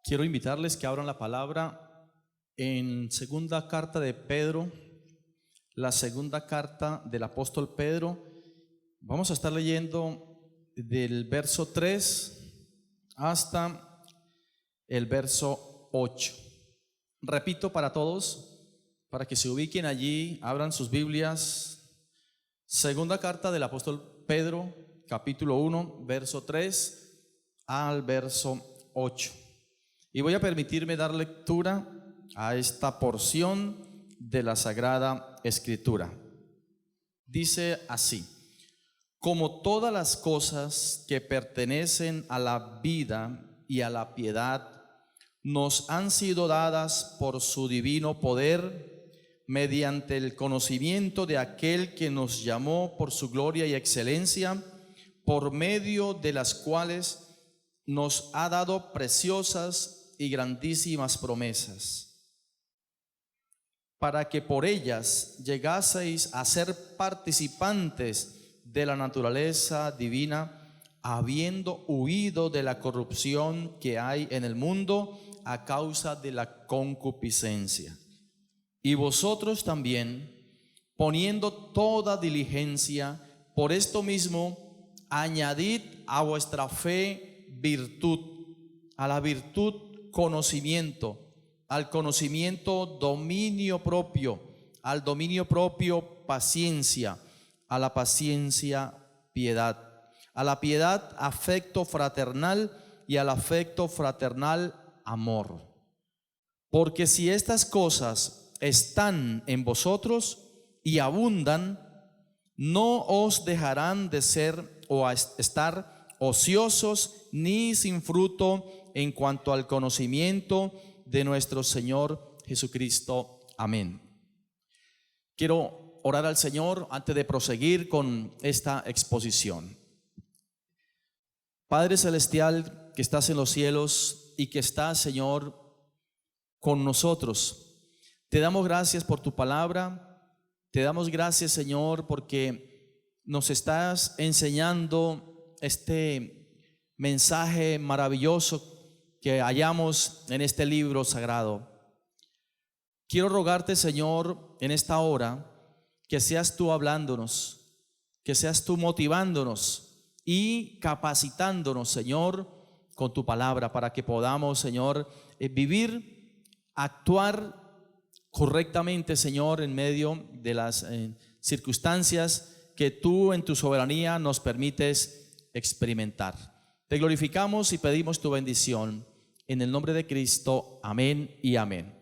Quiero invitarles que abran la palabra en segunda carta de Pedro, la segunda carta del apóstol Pedro. Vamos a estar leyendo del verso 3 hasta el verso 8. Repito para todos, para que se ubiquen allí, abran sus Biblias. Segunda carta del apóstol Pedro, capítulo 1, verso 3 al verso 8. Y voy a permitirme dar lectura a esta porción de la Sagrada Escritura. Dice así: como todas las cosas que pertenecen a la vida y a la piedad nos han sido dadas por su divino poder, mediante el conocimiento de aquel que nos llamó por su gloria y excelencia, por medio de las cuales nos ha dado preciosas y grandísimas promesas, para que por ellas llegaseis a ser participantes de la naturaleza divina, habiendo huido de la corrupción que hay en el mundo a causa de la concupiscencia. Y vosotros también, poniendo toda diligencia, por esto mismo añadid a vuestra fe virtud, a la virtud conocimiento, al conocimiento dominio propio, al dominio propio paciencia, a la paciencia piedad, a la piedad afecto fraternal y al afecto fraternal amor. Porque si estas cosas están en vosotros y abundan, no os dejarán de ser o estar ociosos ni sin fruto en cuanto al conocimiento de nuestro Señor Jesucristo. Amén. Quiero orar al Señor antes de proseguir con esta exposición. Padre Celestial, que estás en los cielos y que estás, Señor, con nosotros, te damos gracias por tu palabra. Te damos gracias, Señor, porque nos estás enseñando este mensaje maravilloso que hallamos en este libro sagrado. Quiero rogarte, Señor, en esta hora, que seas tú hablándonos, que seas tú motivándonos y capacitándonos, Señor, con tu palabra, para que podamos, Señor, vivir, actuar correctamente, Señor, en medio de las circunstancias que tú en tu soberanía nos permites experimentar. Te glorificamos y pedimos tu bendición en el nombre de Cristo. Amén y amén.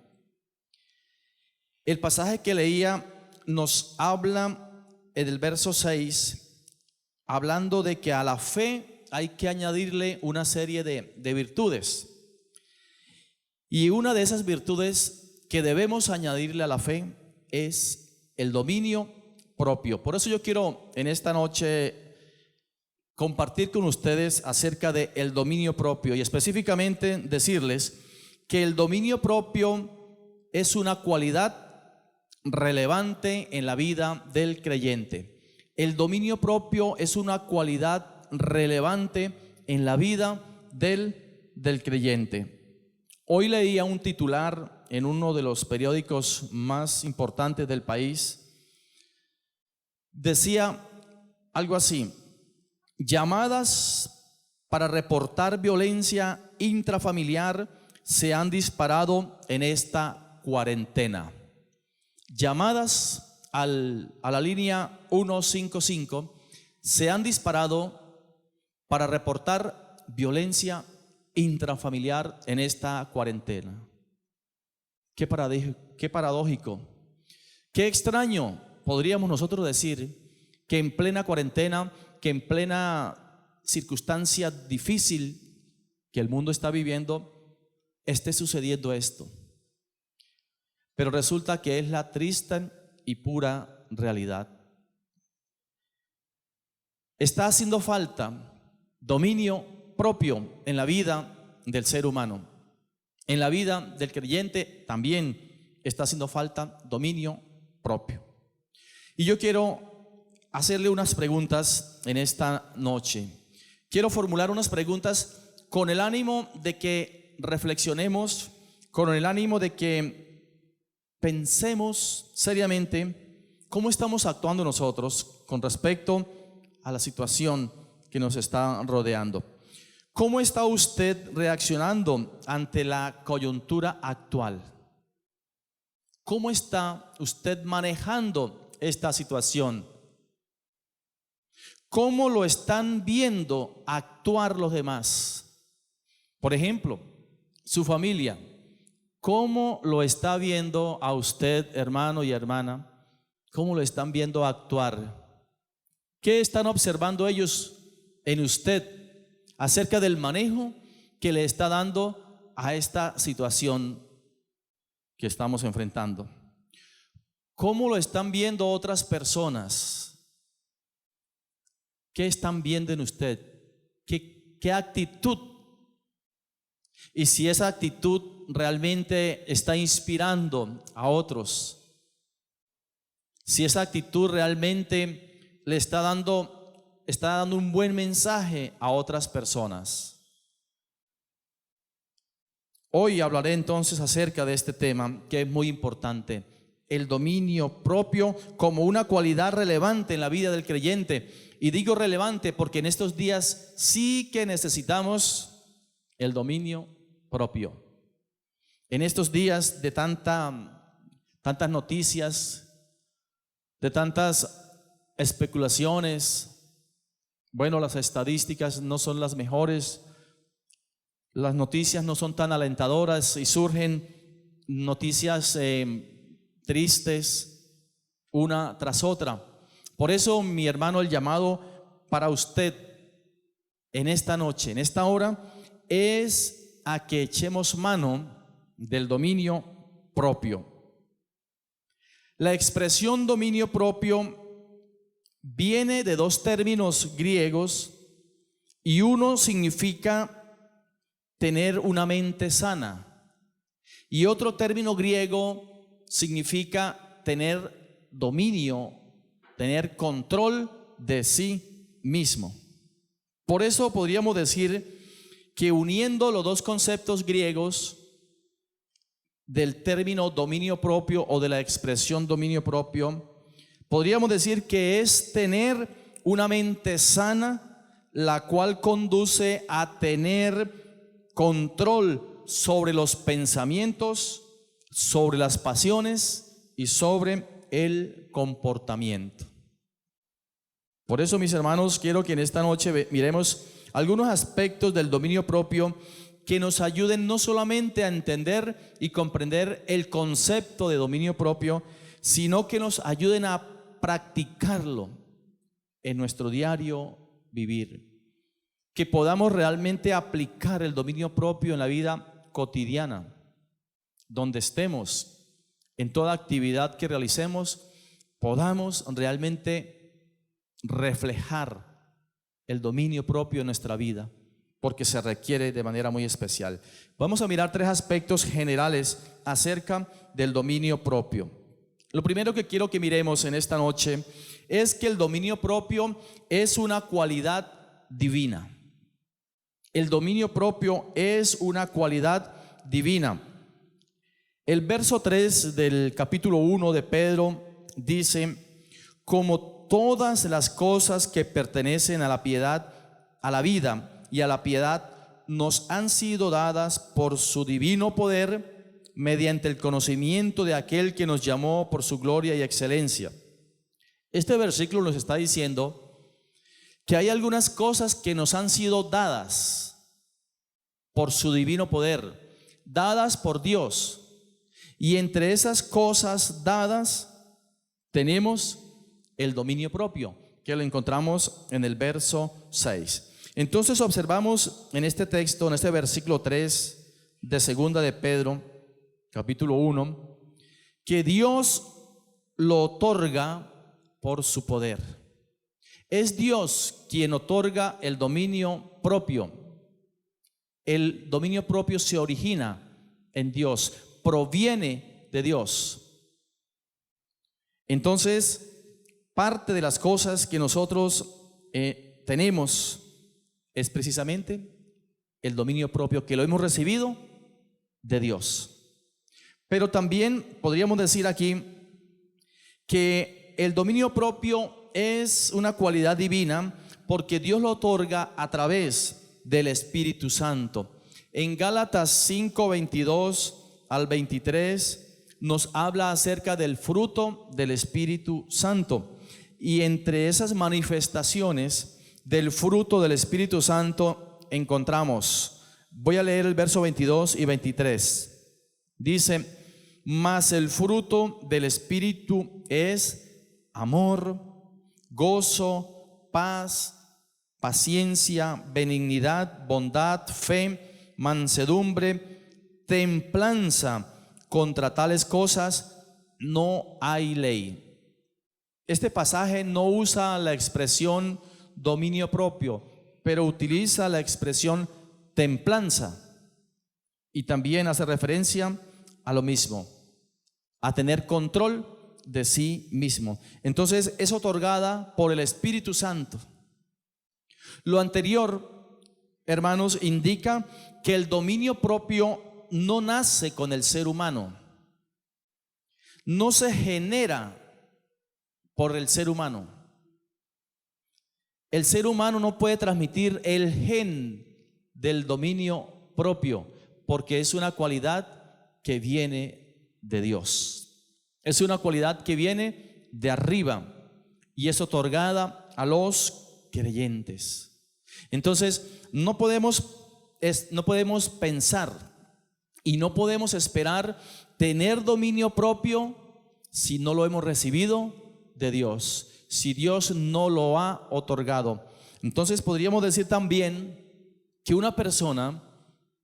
El pasaje que leía nos habla en el verso 6, hablando de que a la fe hay que añadirle una serie de virtudes. Y una de esas virtudes que debemos añadirle a la fe es el dominio propio. Por eso yo quiero en esta noche compartir con ustedes acerca del dominio propio y específicamente decirles que el dominio propio es una cualidad relevante en la vida del creyente. El dominio propio es una cualidad relevante en la vida del creyente. Hoy leía un titular en uno de los periódicos más importantes del país. Decía algo así: llamadas para reportar violencia intrafamiliar se han disparado en esta cuarentena. Llamadas a la línea 155 se han disparado para reportar violencia intrafamiliar en esta cuarentena. Qué paradójico, qué extraño, podríamos nosotros decir, que en plena cuarentena, que en plena circunstancia difícil que el mundo está viviendo, esté sucediendo esto. Pero resulta que es la triste y pura realidad. Está haciendo falta dominio propio en la vida del ser humano. En la vida del creyente también está haciendo falta dominio propio. Y yo quiero hacerle unas preguntas en esta noche. Quiero formular unas preguntas con el ánimo de que que reflexionemos con el ánimo de que pensemos seriamente cómo estamos actuando nosotros con respecto a la situación que nos está rodeando. ¿Cómo está usted reaccionando ante la coyuntura actual? ¿Cómo está usted manejando esta situación? ¿Cómo lo están viendo actuar los demás? Por ejemplo, su familia. ¿Cómo lo está viendo a usted, hermano y hermana? ¿Cómo lo están viendo actuar? ¿Qué están observando ellos en usted acerca del manejo que le está dando a esta situación que estamos enfrentando? ¿Cómo lo están viendo otras personas? ¿Qué están viendo en usted? ¿Qué actitud? Y si esa actitud realmente está inspirando a otros, si esa actitud realmente le está dando un buen mensaje a otras personas. Hoy hablaré entonces acerca de este tema que es muy importante: el dominio propio como una cualidad relevante en la vida del creyente. Y digo relevante porque en estos días sí que necesitamos el dominio propio. En estos días de tantas noticias, de tantas especulaciones, bueno, las estadísticas no son las mejores, las noticias no son tan alentadoras y surgen noticias tristes una tras otra. Por eso, mi hermano, el llamado para usted en esta noche, en esta hora, es a que echemos mano del dominio propio. La expresión dominio propio viene de dos términos griegos y uno significa tener una mente sana y otro término griego significa tener dominio, tener control de sí mismo. Por eso podríamos decir que uniendo los dos conceptos griegos del término dominio propio o de la expresión dominio propio, podríamos decir que es tener una mente sana, la cual conduce a tener control sobre los pensamientos, sobre las pasiones y sobre el comportamiento. Por eso, mis hermanos, quiero que en esta noche miremos algunos aspectos del dominio propio que nos ayuden no solamente a entender y comprender el concepto de dominio propio, sino que nos ayuden a practicarlo en nuestro diario vivir. Que podamos realmente aplicar el dominio propio en la vida cotidiana, donde estemos, en toda actividad que realicemos, podamos realmente reflejar el dominio propio en nuestra vida, porque se requiere de manera muy especial. Vamos a mirar tres aspectos generales acerca del dominio propio. Lo primero que quiero que miremos en esta noche es que el dominio propio es una cualidad divina. El dominio propio es una cualidad divina. El verso 3 del capítulo 1 de Pedro dice: como todas las cosas que pertenecen a la piedad, a la vida y a la piedad nos han sido dadas por su divino poder, mediante el conocimiento de aquel que nos llamó por su gloria y excelencia. Este versículo nos está diciendo que hay algunas cosas que nos han sido dadas por su divino poder, dadas por Dios. Y entre esas cosas dadas tenemos el dominio propio, que lo encontramos en el verso 6. Entonces observamos en este texto, en este versículo 3 de segunda de Pedro, capítulo 1, que Dios lo otorga por su poder. Es Dios quien otorga el dominio propio. El dominio propio se origina en Dios, proviene de Dios. Entonces, parte de las cosas que nosotros tenemos es precisamente el dominio propio que lo hemos recibido de Dios. Pero también podríamos decir aquí que el dominio propio es una cualidad divina porque Dios lo otorga a través del Espíritu Santo. En Gálatas 5:22 al 23 nos habla acerca del fruto del Espíritu Santo. Y entre esas manifestaciones del fruto del Espíritu Santo encontramos, voy a leer el verso 22 y 23. Dice: mas el fruto del Espíritu es amor, gozo, paz, paciencia, benignidad, bondad, fe, mansedumbre, templanza. Contra tales cosas no hay ley. Este pasaje no usa la expresión dominio propio, pero utiliza la expresión templanza, y también hace referencia a lo mismo, a tener control de sí mismo. Entonces es otorgada por el Espíritu Santo. Lo anterior, hermanos, indica que el dominio propio no nace con el ser humano, no se genera por el ser humano. El ser humano no puede transmitir el gen del dominio propio, porque es una cualidad que viene de Dios. Es una cualidad que viene de arriba y es otorgada a los creyentes. Entonces no podemos pensar y no podemos esperar tener dominio propio si no lo hemos recibido de Dios, si Dios no lo ha otorgado. Entonces podríamos decir también que una persona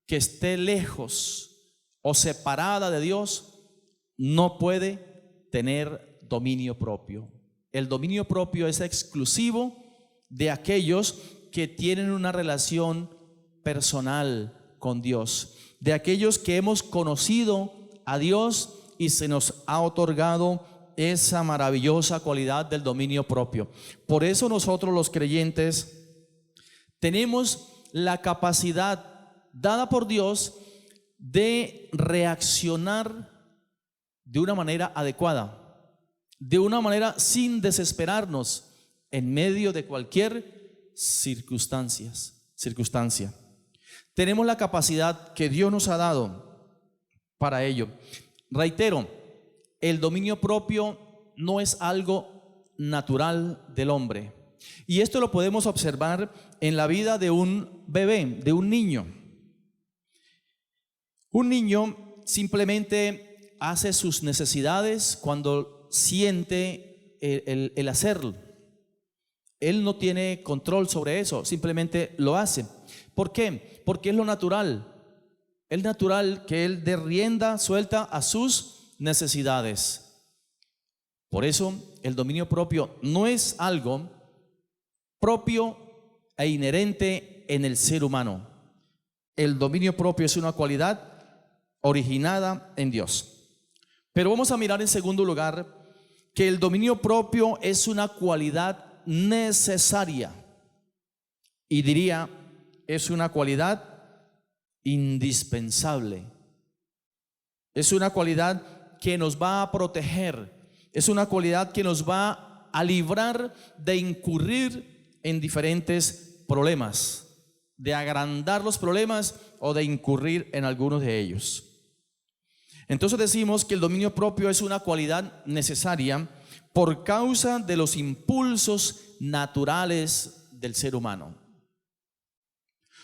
que esté lejos o separada de Dios no puede tener dominio propio. El dominio propio es exclusivo de aquellos que tienen una relación personal con Dios, de aquellos que hemos conocido a Dios y se nos ha otorgado esa maravillosa cualidad del dominio propio. Por eso nosotros los creyentes tenemos la capacidad dada por Dios de reaccionar de una manera adecuada, de una manera sin desesperarnos en medio de cualquier circunstancia. Tenemos la capacidad que Dios nos ha dado para ello. Reitero, el dominio propio no es algo natural del hombre. Y esto lo podemos observar en la vida de un bebé, de un niño. Un niño simplemente hace sus necesidades cuando siente el hacerlo. Él no tiene control sobre eso, simplemente lo hace. ¿Por qué? Porque es lo natural. Es natural que él dé rienda suelta a sus necesidades. Por eso el dominio propio no es algo propio e inherente en el ser humano. El dominio propio es una cualidad originada en Dios. Pero vamos a mirar en segundo lugar que el dominio propio es una cualidad necesaria, y diría, es una cualidad indispensable. Es una cualidad que nos va a proteger, es una cualidad que nos va a librar de incurrir en diferentes problemas, de agrandar los problemas o de incurrir en algunos de ellos. Entonces decimos que el dominio propio es una cualidad necesaria por causa de los impulsos naturales del ser humano.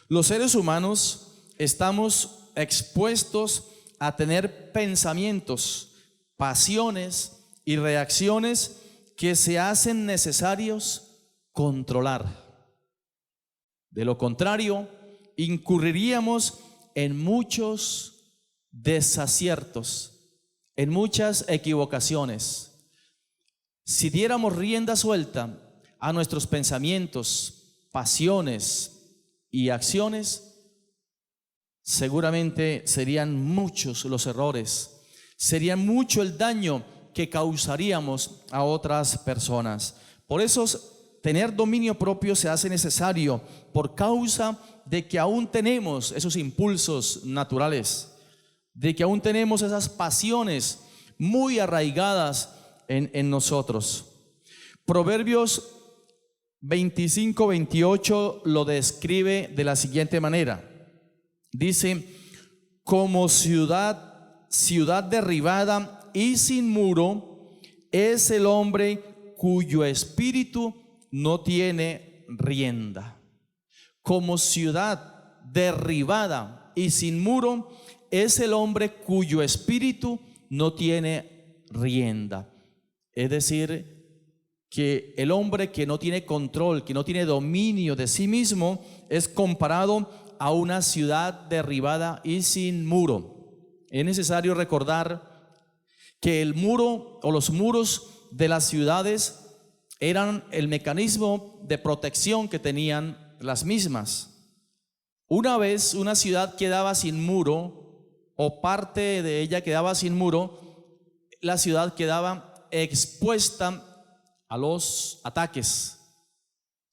Los seres humanos estamos expuestos a tener pensamientos, pasiones y reacciones que se hacen necesarios controlar. De lo contrario, incurriríamos en muchos desaciertos, en muchas equivocaciones. Si diéramos rienda suelta a nuestros pensamientos, pasiones y acciones, seguramente serían muchos los errores, sería mucho el daño que causaríamos a otras personas. Por eso tener dominio propio se hace necesario por causa de que aún tenemos esos impulsos naturales, de que aún tenemos esas pasiones muy arraigadas en nosotros. Proverbios 25-28 lo describe de la siguiente manera. Dice: como ciudad derribada y sin muro es el hombre cuyo espíritu no tiene rienda. Como ciudad derribada y sin muro es el hombre cuyo espíritu no tiene rienda. Es decir, que el hombre que no tiene control, que no tiene dominio de sí mismo, es comparado a una ciudad derribada y sin muro. Es necesario recordar que el muro o los muros de las ciudades eran el mecanismo de protección que tenían las mismas. Una vez una ciudad quedaba sin muro, o parte de ella quedaba sin muro, la ciudad quedaba expuesta a los ataques.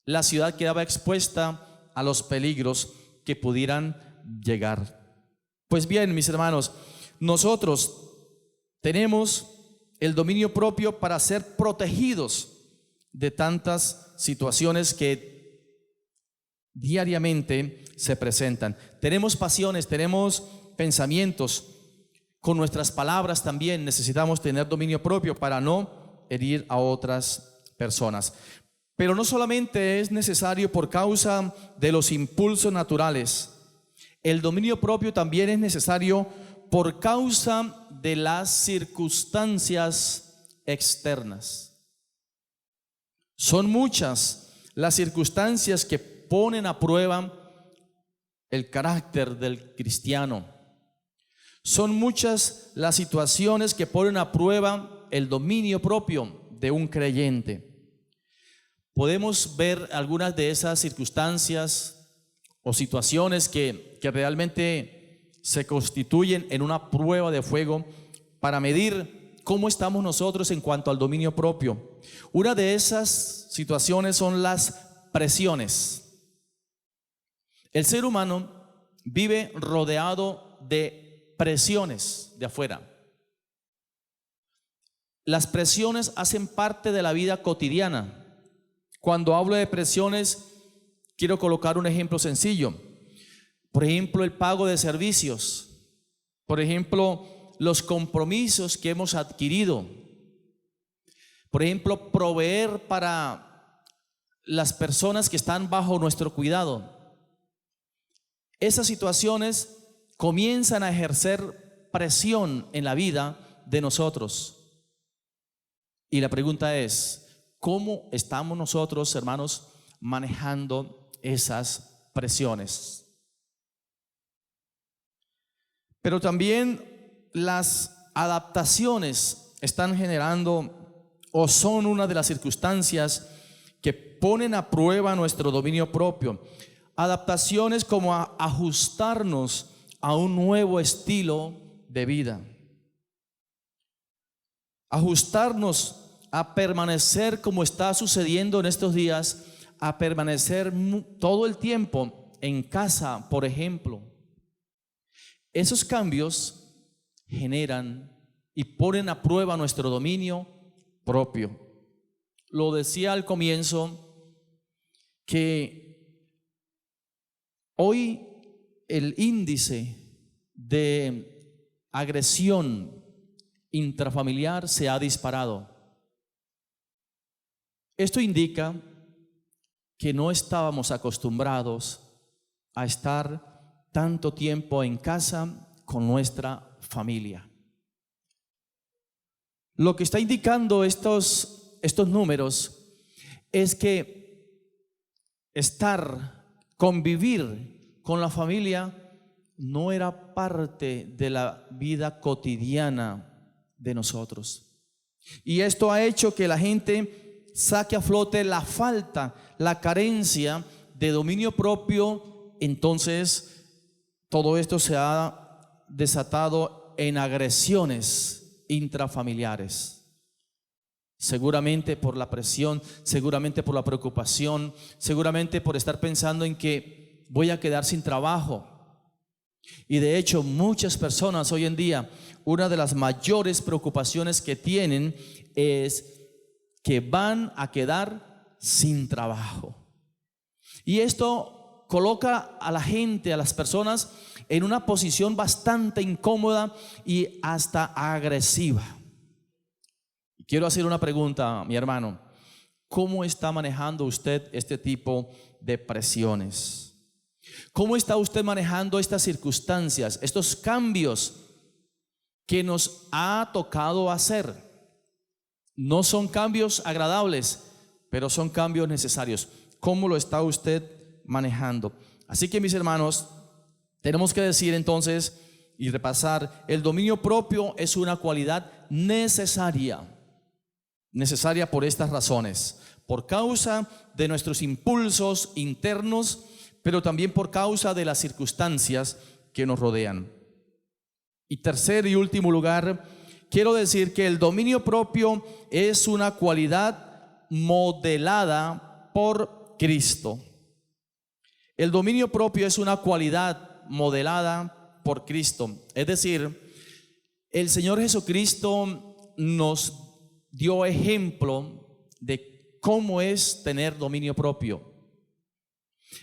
La ciudad quedaba expuesta a los peligros que pudieran llegar. Pues bien, mis hermanos, nosotros tenemos el dominio propio para ser protegidos de tantas situaciones que diariamente se presentan. Tenemos pasiones, tenemos pensamientos. Con nuestras palabras también necesitamos tener dominio propio para no herir a otras personas. Pero no solamente es necesario por causa de los impulsos naturales. El dominio propio también es necesario por causa de las circunstancias externas. Son muchas las circunstancias que ponen a prueba el carácter del cristiano. Son muchas las situaciones que ponen a prueba el dominio propio de un creyente. Podemos ver algunas de esas circunstancias o situaciones que realmente se constituyen en una prueba de fuego para medir cómo estamos nosotros en cuanto al dominio propio. Una de esas situaciones son las presiones. El ser humano vive rodeado de presiones de afuera. Las presiones hacen parte de la vida cotidiana. Cuando hablo de presiones, quiero colocar un ejemplo sencillo. Por ejemplo, el pago de servicios. Por ejemplo, los compromisos que hemos adquirido. Por ejemplo, proveer para las personas que están bajo nuestro cuidado. Esas situaciones comienzan a ejercer presión en la vida de nosotros. Y la pregunta es, ¿cómo estamos nosotros, hermanos, manejando esas presiones? Pero también las adaptaciones están generando o son una de las circunstancias que ponen a prueba nuestro dominio propio. Adaptaciones como a ajustarnos a un nuevo estilo de vida. Ajustarnos a permanecer como está sucediendo en estos días, a permanecer todo el tiempo en casa, por ejemplo. Esos cambios generan y ponen a prueba nuestro dominio propio. Lo decía al comienzo que hoy el índice de agresión intrafamiliar se ha disparado. Esto indica que no estábamos acostumbrados a estar tanto tiempo en casa con nuestra familia. Lo que está indicando estos números es que convivir con la familia no era parte de la vida cotidiana de nosotros. Y esto ha hecho que la gente saque a flote la falta, la carencia de dominio propio. Entonces todo esto se ha desatado en agresiones intrafamiliares. Seguramente por la presión, seguramente por la preocupación, seguramente por estar pensando en que voy a quedar sin trabajo. Y de hecho, muchas personas hoy en día, una de las mayores preocupaciones que tienen es que van a quedar sin trabajo. Y esto coloca a la gente, a las personas, en una posición bastante incómoda y hasta agresiva. Quiero hacer una pregunta, mi hermano. ¿Cómo está manejando usted este tipo de presiones? ¿Cómo está usted manejando estas circunstancias, estos cambios que nos ha tocado hacer? No son cambios agradables, pero son cambios necesarios. ¿Cómo lo está usted manejando? Así que, mis hermanos, tenemos que decir entonces y repasar: el dominio propio es una cualidad necesaria por estas razones, por causa de nuestros impulsos internos, pero también por causa de las circunstancias que nos rodean. Y tercer y último lugar, quiero decir que el dominio propio es una cualidad modelada por Cristo. El dominio propio es una cualidad modelada por Cristo. Es decir, el Señor Jesucristo nos dio ejemplo de cómo es tener dominio propio.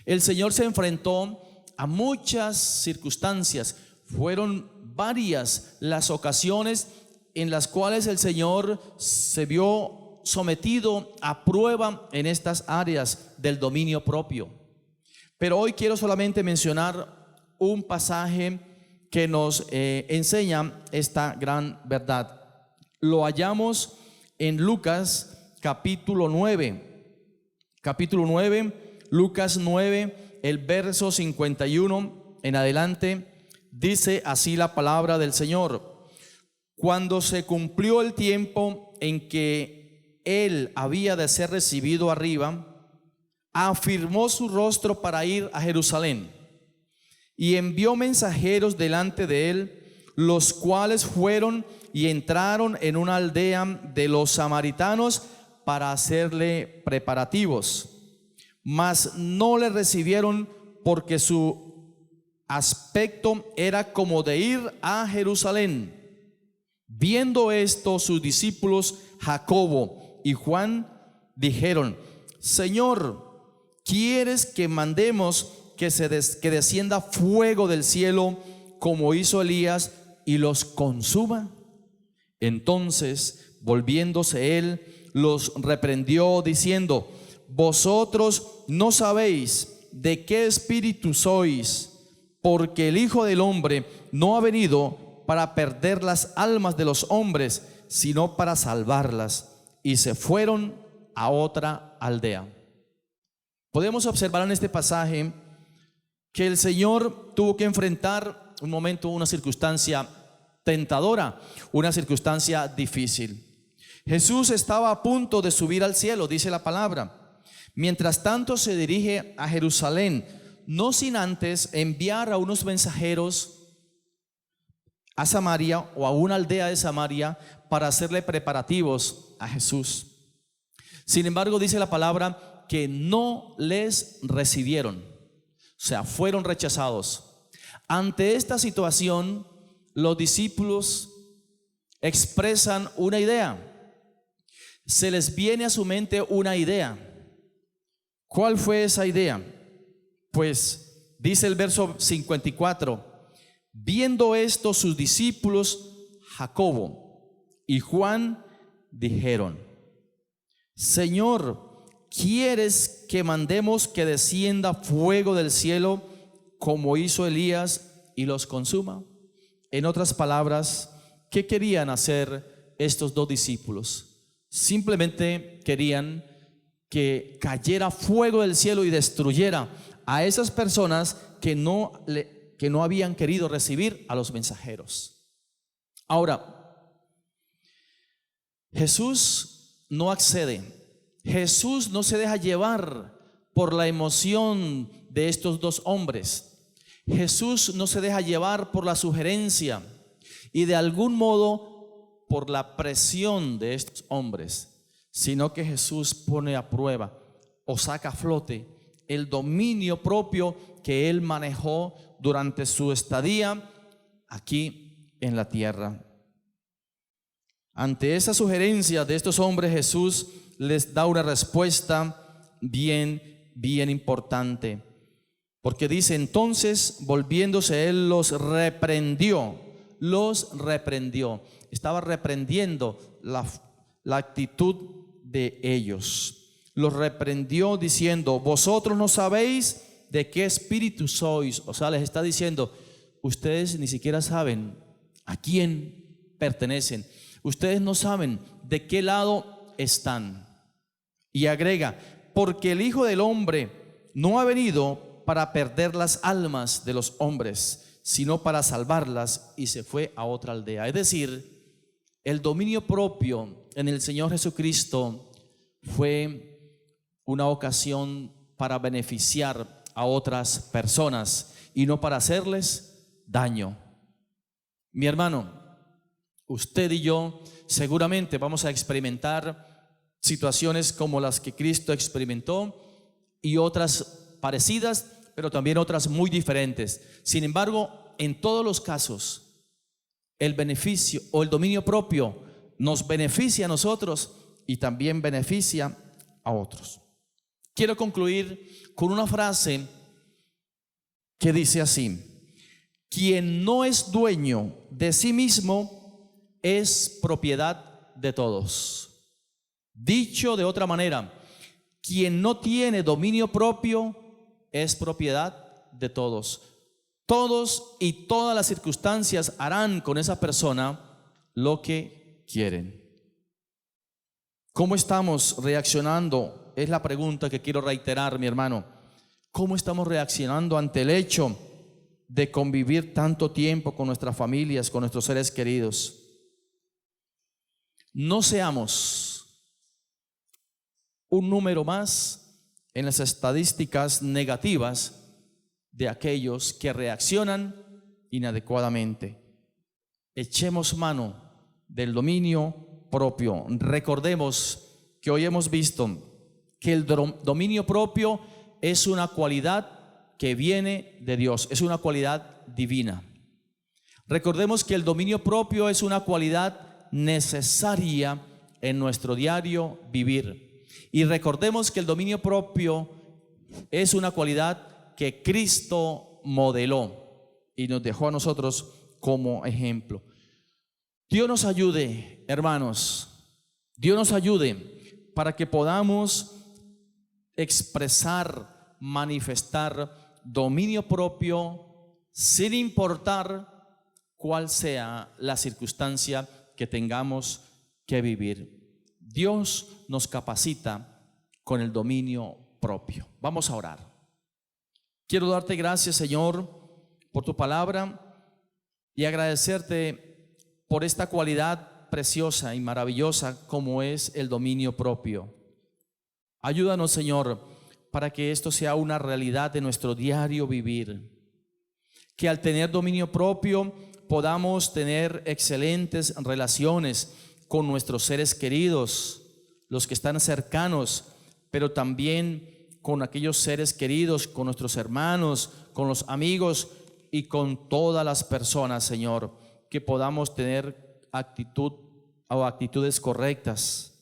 El Señor se enfrentó a muchas circunstancias. Fueron varias las ocasiones en las cuales el Señor se vio sometido a prueba en estas áreas del dominio propio. Pero hoy quiero solamente mencionar un pasaje que nos enseña esta gran verdad. Lo hallamos en Lucas capítulo 9. Capítulo 9. Lucas 9, el verso 51 en adelante, dice así la palabra del Señor: cuando se cumplió el tiempo en que él había de ser recibido arriba, afirmó su rostro para ir a Jerusalén, y envió mensajeros delante de él, los cuales fueron y entraron en una aldea de los samaritanos para hacerle preparativos. Mas no le recibieron, porque su aspecto era como de ir a Jerusalén. Viendo esto, sus discípulos Jacobo y Juan dijeron: Señor, ¿quieres que mandemos que descienda fuego del cielo como hizo Elías y los consuma? Entonces, volviéndose él, los reprendió diciendo: vosotros no sabéis de qué espíritu sois, porque el Hijo del Hombre no ha venido para perder las almas de los hombres, sino para salvarlas. Y se fueron a otra aldea. Podemos observar en este pasaje que el Señor tuvo que enfrentar un momento, una circunstancia tentadora, una circunstancia difícil. Jesús estaba a punto de subir al cielo, dice la palabra. Mientras tanto se dirige a Jerusalén, no sin antes enviar a unos mensajeros a Samaria o a una aldea de Samaria para hacerle preparativos a Jesús. Sin embargo, dice la palabra que no les recibieron, o sea, fueron rechazados. Ante esta situación, los discípulos expresan una idea. Se les viene a su mente una idea. ¿Cuál fue esa idea? Pues dice el verso 54: viendo esto, sus discípulos Jacobo y Juan dijeron: Señor, ¿quieres que mandemos que descienda fuego del cielo como hizo Elías y los consuma? En otras palabras, ¿qué querían hacer estos dos discípulos? Simplemente querían que cayera fuego del cielo y destruyera a esas personas que no habían querido recibir a los mensajeros. Ahora, Jesús no accede. Jesús no se deja llevar por la emoción de estos dos hombres. Jesús no se deja llevar por la sugerencia y de algún modo por la presión de estos hombres, sino que Jesús pone a prueba o saca a flote el dominio propio que Él manejó durante su estadía aquí en la tierra. Ante esa sugerencia de estos hombres, Jesús les da una respuesta bien importante. Porque dice: entonces, volviéndose Él, los reprendió. Estaba reprendiendo la actitud de ellos. Los reprendió diciendo: vosotros no sabéis de qué espíritu sois. O sea, les está diciendo: ustedes ni siquiera saben a quién pertenecen. Ustedes no saben de qué lado están. Y agrega: porque el Hijo del Hombre no ha venido para perder las almas de los hombres, sino para salvarlas. Y se fue a otra aldea. Es decir, el dominio propio en el Señor Jesucristo fue una ocasión para beneficiar a otras personas y no para hacerles daño. Mi hermano, usted y yo seguramente vamos a experimentar situaciones como las que Cristo experimentó y otras parecidas, pero también otras muy diferentes. Sin embargo, en todos los casos, el beneficio o el dominio propio nos beneficia a nosotros y también beneficia a otros. Quiero concluir con una frase que dice así: quien no es dueño de sí mismo es propiedad de todos. Dicho de otra manera, quien no tiene dominio propio es propiedad de todos. Todos y todas las circunstancias harán con esa persona lo que quieren. ¿Cómo estamos reaccionando? Es la pregunta que quiero reiterar, mi hermano. ¿Cómo estamos reaccionando ante el hecho de convivir tanto tiempo con nuestras familias, con nuestros seres queridos? No seamos un número más en las estadísticas negativas de aquellos que reaccionan inadecuadamente. Echemos mano del dominio propio. Recordemos que hoy hemos visto que el dominio propio es una cualidad que viene de Dios, es una cualidad divina. Recordemos que el dominio propio es una cualidad necesaria en nuestro diario vivir. Y recordemos que el dominio propio es una cualidad que Cristo modeló y nos dejó a nosotros como ejemplo. Dios nos ayude, hermanos. Dios nos ayude para que podamos expresar, manifestar dominio propio sin importar cuál sea la circunstancia que tengamos que vivir. Dios nos capacita con el dominio propio. Vamos a orar. Quiero darte gracias, Señor, por tu palabra y agradecerte por esta cualidad preciosa y maravillosa como es el dominio propio. Ayúdanos, Señor, para que esto sea una realidad de nuestro diario vivir. Que al tener dominio propio podamos tener excelentes relaciones con nuestros seres queridos, los que están cercanos, pero también con aquellos seres queridos, con nuestros hermanos, con los amigos y con todas las personas, Señor. Que podamos tener actitudes correctas,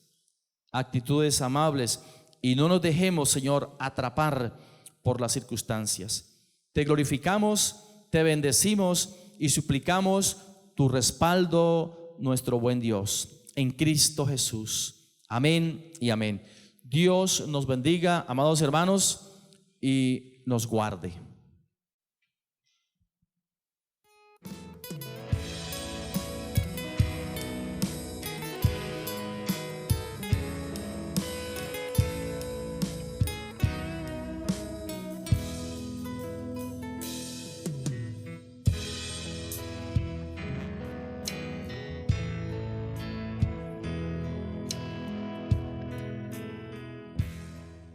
actitudes amables, y no nos dejemos, Señor, atrapar por las circunstancias. Te glorificamos, te bendecimos y suplicamos tu respaldo, nuestro buen Dios, en Cristo Jesús. Amén y amén. Dios nos bendiga, amados hermanos, y nos guarde.